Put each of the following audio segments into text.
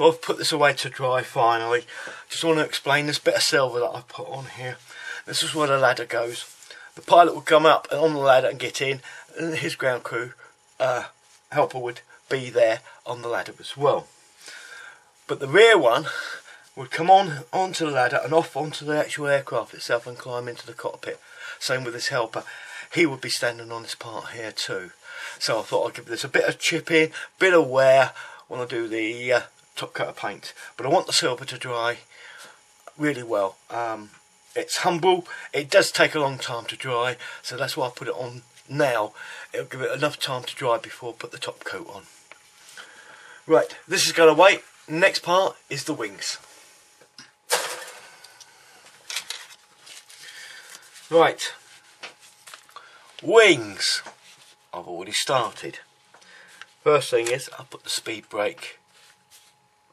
So I've put this away to dry finally. Just want to explain this bit of silver that I put on here. This is where the ladder goes. The pilot would come up on the ladder and get in, and his ground crew helper would be there on the ladder as well. But the rear one would come onto the ladder and off onto the actual aircraft itself and climb into the cockpit. Same with his helper. He would be standing on this part here too. So I thought I'd give this a bit of chipping, bit of wear when I do the top coat of paint. But I want the silver to dry really well. It's humble. It does take a long time to dry, so that's why I put it on now. It'll give it enough time to dry before I put the top coat on. Right, this is going to wait. Next part is the wings. Right, wings. I've already started. First thing is I put the speed brake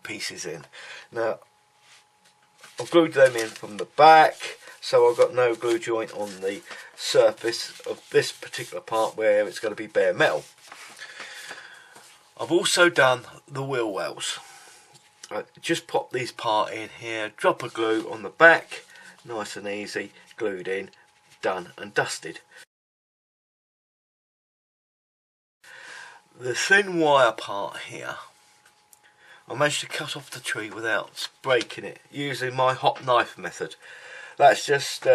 pieces in. Now I've glued them in from the back, so I've got no glue joint on the surface of this particular part where it's going to be bare metal. I've also done the wheel wells. I just pop these part in here, drop a glue on the back, nice and easy, glued in, done and dusted. The thin wire part here, I managed to cut off the tree without breaking it using my hot knife method. That's just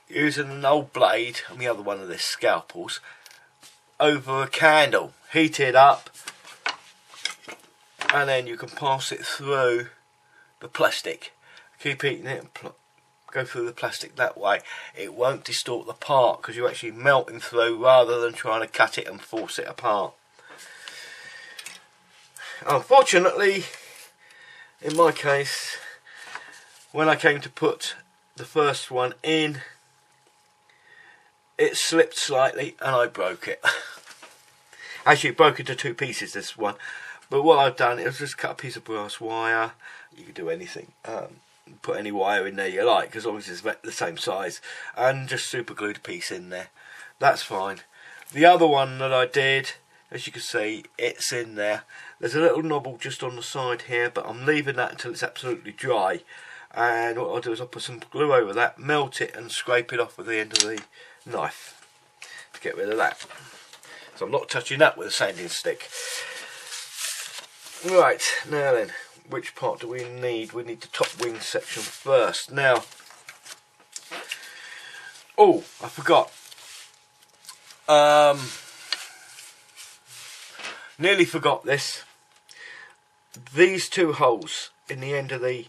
using an old blade and the other one of the scalpels over a candle, heat it up, and then you can pass it through the plastic. Keep heating it and go through the plastic that way. It won't distort the part because you're actually melting through rather than trying to cut it and force it apart. Unfortunately, in my case, when I came to put the first one in, it slipped slightly and I broke it. Actually, it broke into two pieces, this one. But what I've done is just cut a piece of brass wire. You can do anything. Put any wire in there you like, as long as it's the same size. And just super glued a piece in there. That's fine. The other one that I did, as you can see, it's in there. There's a little knobble just on the side here, but I'm leaving that until it's absolutely dry. And what I'll do is I'll put some glue over that, melt it and scrape it off with the end of the knife to get rid of that. So I'm not touching that with a sanding stick. Right, now then, which part do we need? We need the top wing section first. Now, oh, I forgot. Nearly forgot this. These two holes in the end of the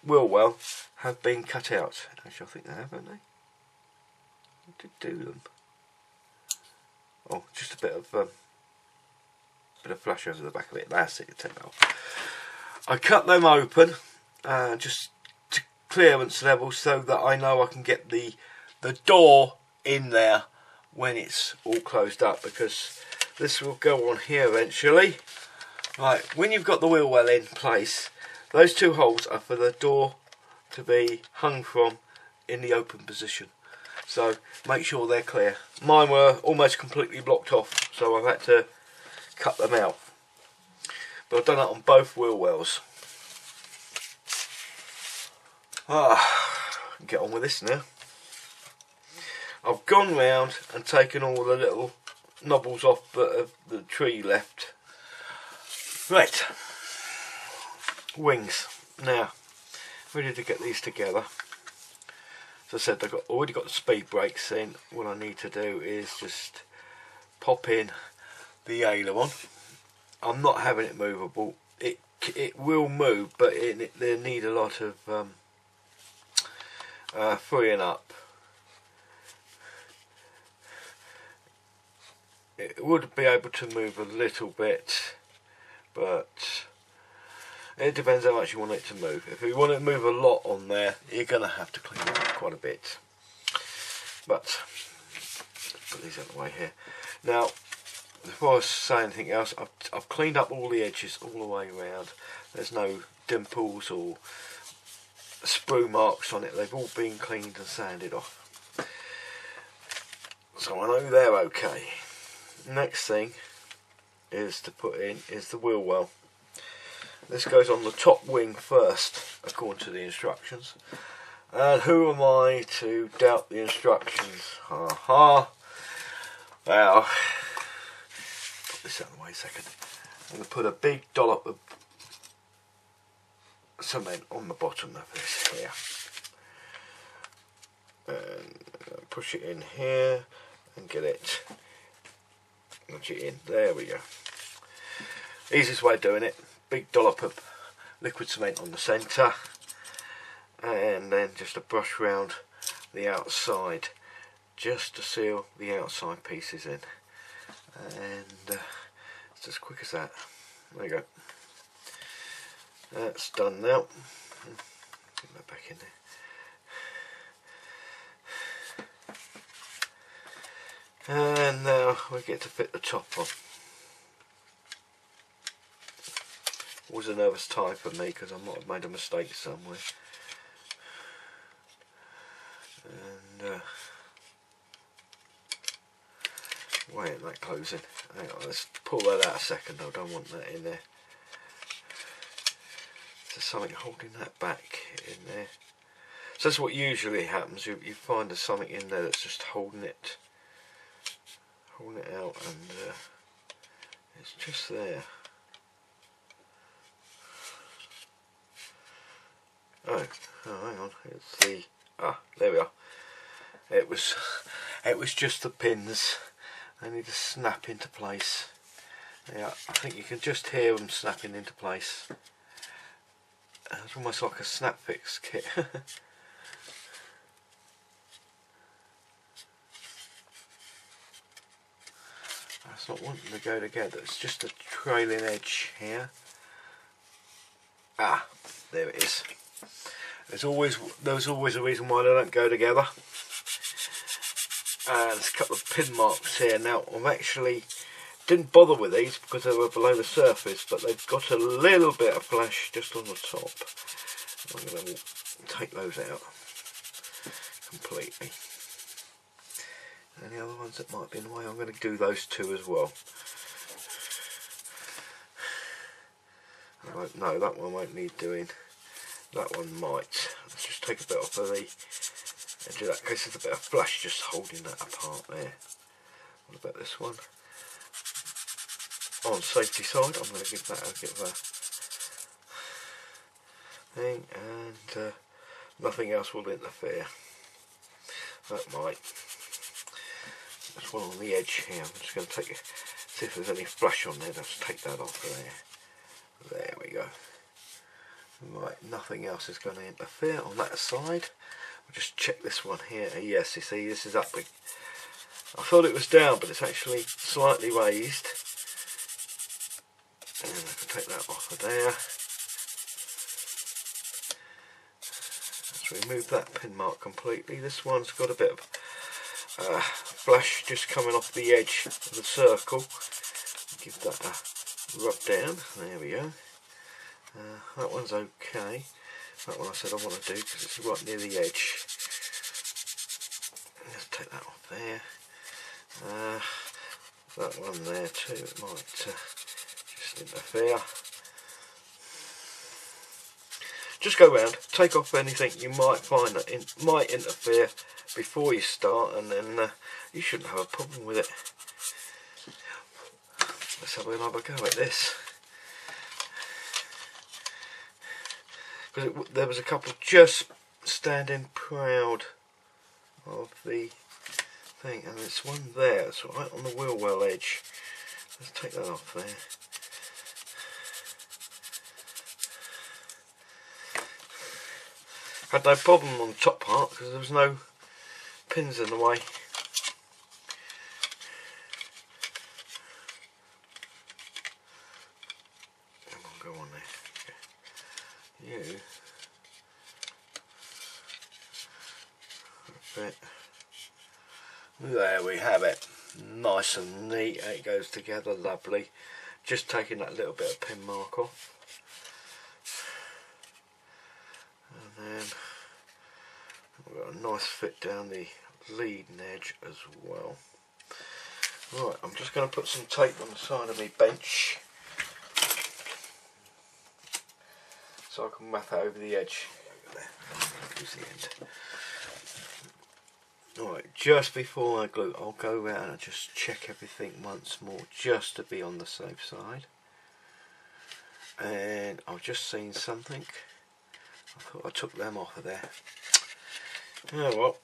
wheel well have been cut out. Actually, I think they have, haven't they? I did do them. Oh, just a bit of flash over the back of it. That's it. Take that off. I cut them open just to clearance level so that I know I can get the door in there when it's all closed up, because this will go on here eventually. Right, when you've got the wheel well in place, those two holes are for the door to be hung from in the open position. So make sure they're clear. Mine were almost completely blocked off, so I've had to cut them out. But I've done that on both wheel wells. Get on with this now. I've gone round and taken all the little knobbles off the tree left. Right, wings. Now, ready to get these together. As I said, I've already got the speed brakes in. What I need to do is just pop in the aileron. I'm not having it movable. It will move, but they need a lot of freeing up. It would be able to move a little bit, but it depends how much you want it to move. If you want it to move a lot on there, you're going to have to clean it up quite a bit. But let's put these out of the way here. Now, before I say anything else, I've cleaned up all the edges all the way around. There's no dimples or sprue marks on it. They've all been cleaned and sanded off. So I know they're okay. Next thing is to put in is the wheel well. This goes on the top wing first, according to the instructions. And who am I to doubt the instructions? Ha ha. Well, put this out of the way a second. I'm going to put a big dollop of cement on the bottom of this here. And push it in here and get it. Nudge it in. There we go. Easiest way of doing it. Big dollop of liquid cement on the centre, and then just a brush round the outside just to seal the outside pieces in, and it's as quick as that. There you go. That's done now. Get that back in there. And now we get to fit the top on. Was a nervous time for me because I might have made a mistake somewhere. And why ain't that closing? Hang on, let's pull that out a second. I don't want that in there. There's something holding that back in there. So that's what usually happens. You find there's something in there that's just holding it out, and it's just there. Oh, hang on. It's the there we are. It was just the pins. They need to snap into place. Yeah, I think you can just hear them snapping into place. It's almost like a snap fix kit. That's not wanting to go together. It's just a trailing edge here. Ah, there it is. There's always a reason why they don't go together. And there's a couple of pin marks here. Now I've actually didn't bother with these because they were below the surface, but they've got a little bit of flash just on the top. I'm going to take those out completely. And the other ones that might be in the way, I'm going to do those two as well. No, that one won't need doing. That one might. Let's just take a bit off of the edge of that, in case there's a bit of flash just holding that apart there. What about this one? On safety side, I'm going to give that a thing, and nothing else will interfere. That might. There's one on the edge here. I'm just going to see if there's any flash on there. Let's take that off there. There we go. Right, nothing else is going to interfere on that side. I'll just check this one here. Yes, you see, this is up. I thought it was down, but it's actually slightly raised. And I can take that off of there. Let's remove that pin mark completely. This one's got a bit of flash just coming off the edge of the circle. Give that a rub down. There we go. That one's okay. That one I said I want to do because it's right near the edge. Let's take that off there. That one there too. It might just interfere. Just go round, take off anything you might find that might interfere before you start, and then you shouldn't have a problem with it. Let's have another go at this. Because there was a couple just standing proud of the thing, and there's one there, it's right on the wheel well edge. Let's take that off there. Had no problem on the top part because there was no pins in the way. Come on, go on there. You. There we have it. Nice and neat. It goes together lovely. Just taking that little bit of pin mark off. And then we've got a nice fit down the leading edge as well. Right, I'm just going to put some tape on the side of my bench. so I can map it over the edge. Over there. Here's the end. Alright, just before I glue, I'll go around and just check everything once more, just to be on the safe side. And I've just seen something. I thought I took them off of there. Oh well.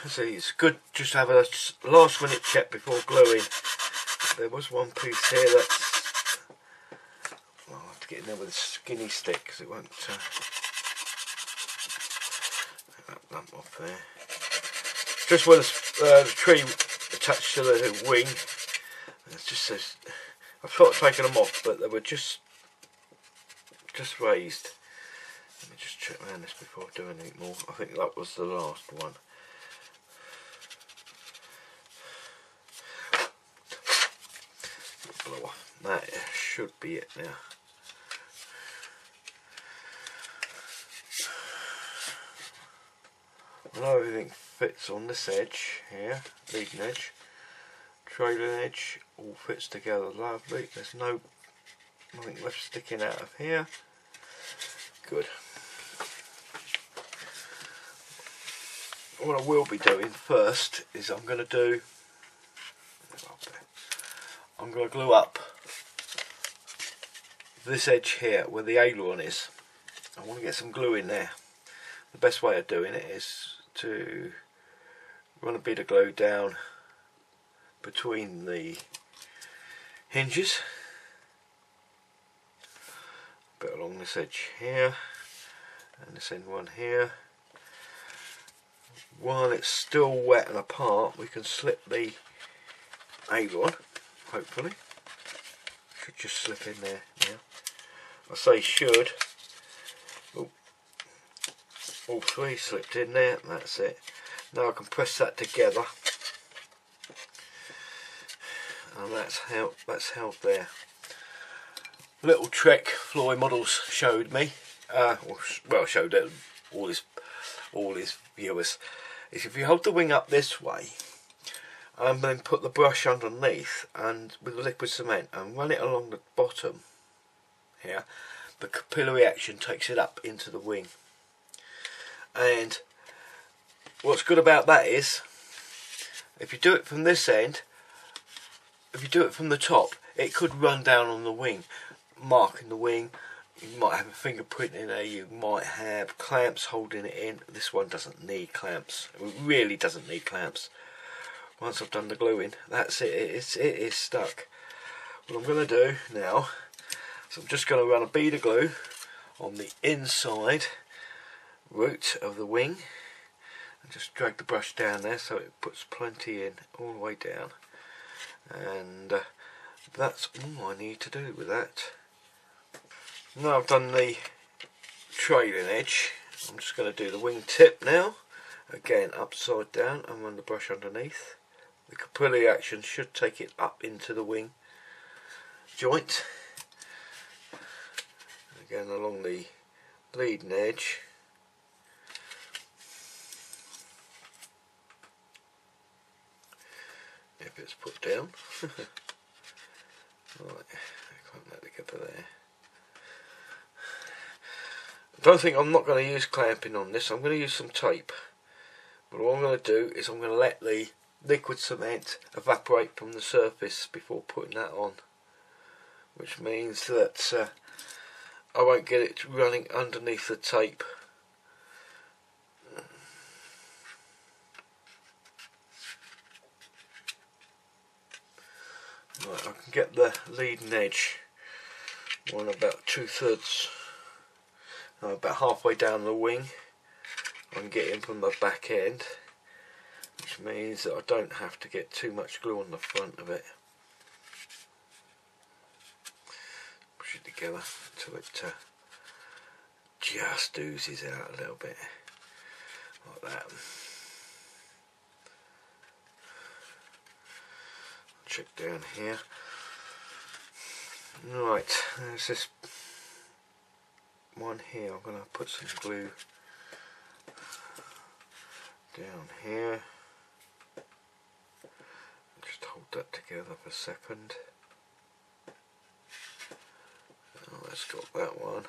See, it's good just to have a last minute check before gluing. There was one piece here that's... Well, I'll have to get in there with a skinny stick because it won't... that lump off there. Just where the tree attached to the wing. It just says... I thought of taking them off, but they were just raised. Let me just check around this before I do anything more. I think that was the last one. Blow off. That should be it now. Well, everything fits on this edge here, leading edge, trailing edge, all fits together lovely. There's nothing left sticking out of here. Good. What I will be doing first is I'm going to glue up this edge here where the aileron is. I want to get some glue in there. The best way of doing it is to run a bit of glue down between the hinges, a bit along this edge here and this end one here. While it's still wet and apart, we can slip the aileron, hopefully. Should just slip in there now. I say should. Oh, all three slipped in there, and that's it. Now I can press that together, and that's held there. Little trick Floyd Models showed me, well, showed it all his viewers, is if you hold the wing up this way and then put the brush underneath and with the liquid cement and run it along the bottom here, the capillary action takes it up into the wing. And what's good about that is, if you do it from this end, if you do it from the top, it could run down on the wing, marking the wing. You might have a fingerprint in there, you might have clamps holding it in. This one doesn't need clamps, it really doesn't need clamps. Once I've done the gluing, that's it, it is stuck. What I'm going to do now, so I'm just going to run a bead of glue on the inside root of the wing and just drag the brush down there so it puts plenty in all the way down, and that's all I need to do with that. Now I've done the trailing edge, I'm just going to do the wing tip now, again upside down and run the brush underneath. The capillary action should take it up into the wing joint, again along the leading edge. If it's put down. Right, I can't let it get there. I'm not going to use clamping on this, I'm going to use some tape. But what I'm going to do is I'm going to let the liquid cement evaporate from the surface before putting that on. Which means that I won't get it running underneath the tape. Right, I can get the leading edge one about 2/3, about halfway down the wing. I can get in from the back end, which means that I don't have to get too much glue on the front of it. Push it together until it just oozes out a little bit, like that. Check down here. Right, there's this one here. I'm going to put some glue down here. Just hold that together for a second. that's got that one.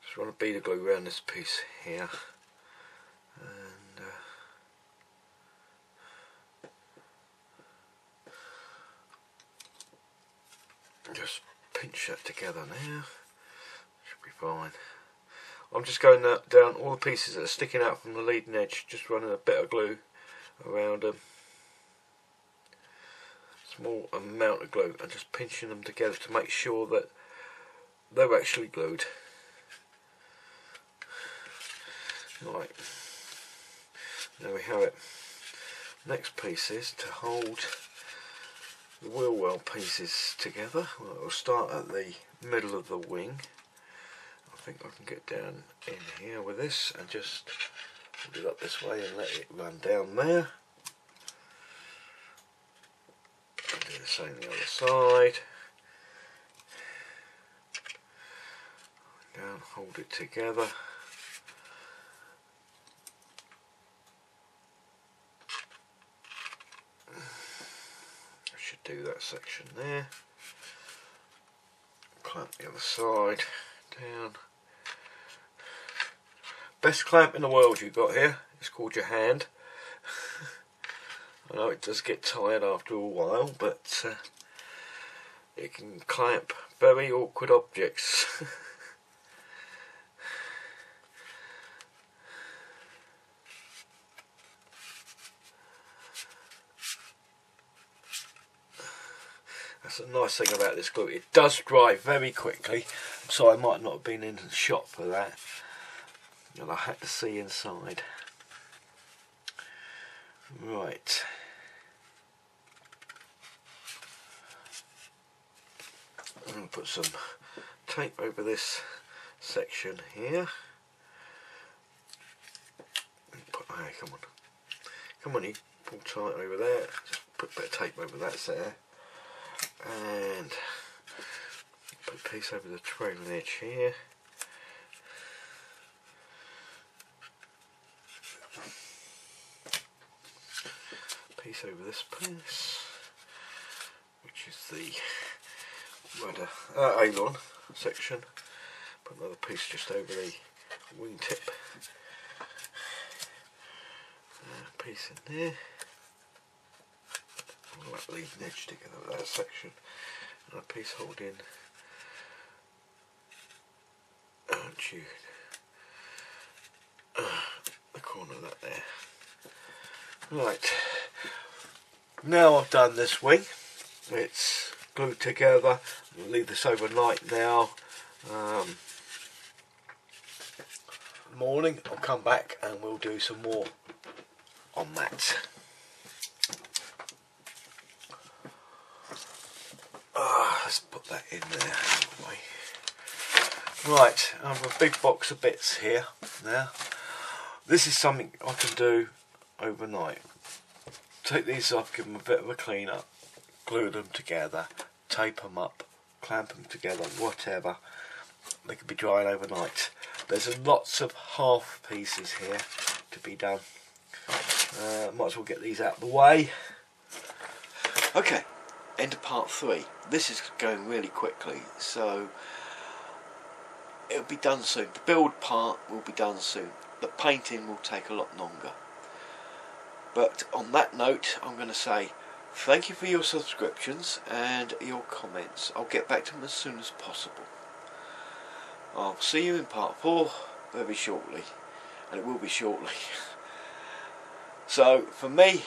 Just run a bead of glue around this piece here, and just pinch that together now. Should be fine. I'm just going down all the pieces that are sticking out from the leading edge, just running a bit of glue around them. Small amount of glue, and just pinching them together to make sure that they're actually glued. Right, there we have it. Next piece is to hold the wheel well pieces together. Well, we'll start at the middle of the wing. I think I can get down in here with this and just hold it up this way and let it run down there. And do the same the other side. Down, hold it together. I should do that section there. Clamp the other side down. Best clamp in the world you've got here. It's called your hand. I know it does get tired after a while, but it can clamp very awkward objects. That's a nice thing about this glue. It does dry very quickly, so I might not have been in the shop for that. And I had to see inside. Right. I'm going to put some tape over this section here. Hey, come on. Come on, you pull tight over there. Just put a bit of tape over that there. And put a piece over the trailing edge here. Piece over this piece, which is the rudder aileron section. Put another piece just over the wingtip. Piece in there. All that leading edge together with that section. And a piece holding the corner of that there. Right. Now I've done this wing, it's glued together. I'll leave this overnight now. Morning I'll come back and we'll do some more on that. Let's put that in there. Right, I have a big box of bits here now. This is something I can do overnight. Take these off, give them a bit of a clean up, glue them together, tape them up, clamp them together, whatever. They could be drying overnight. There's lots of half pieces here to be done. Might as well get these out of the way. Okay, into part 3. This is going really quickly, so it'll be done soon. The build part will be done soon. The painting will take a lot longer. But on that note, I'm going to say thank you for your subscriptions and your comments. I'll get back to them as soon as possible. I'll see you in part 4 very shortly, and it will be shortly. So from me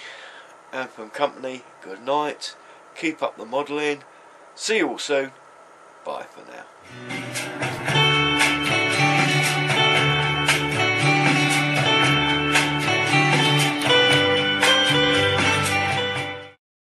and from company, good night, keep up the modelling, see you all soon, bye for now.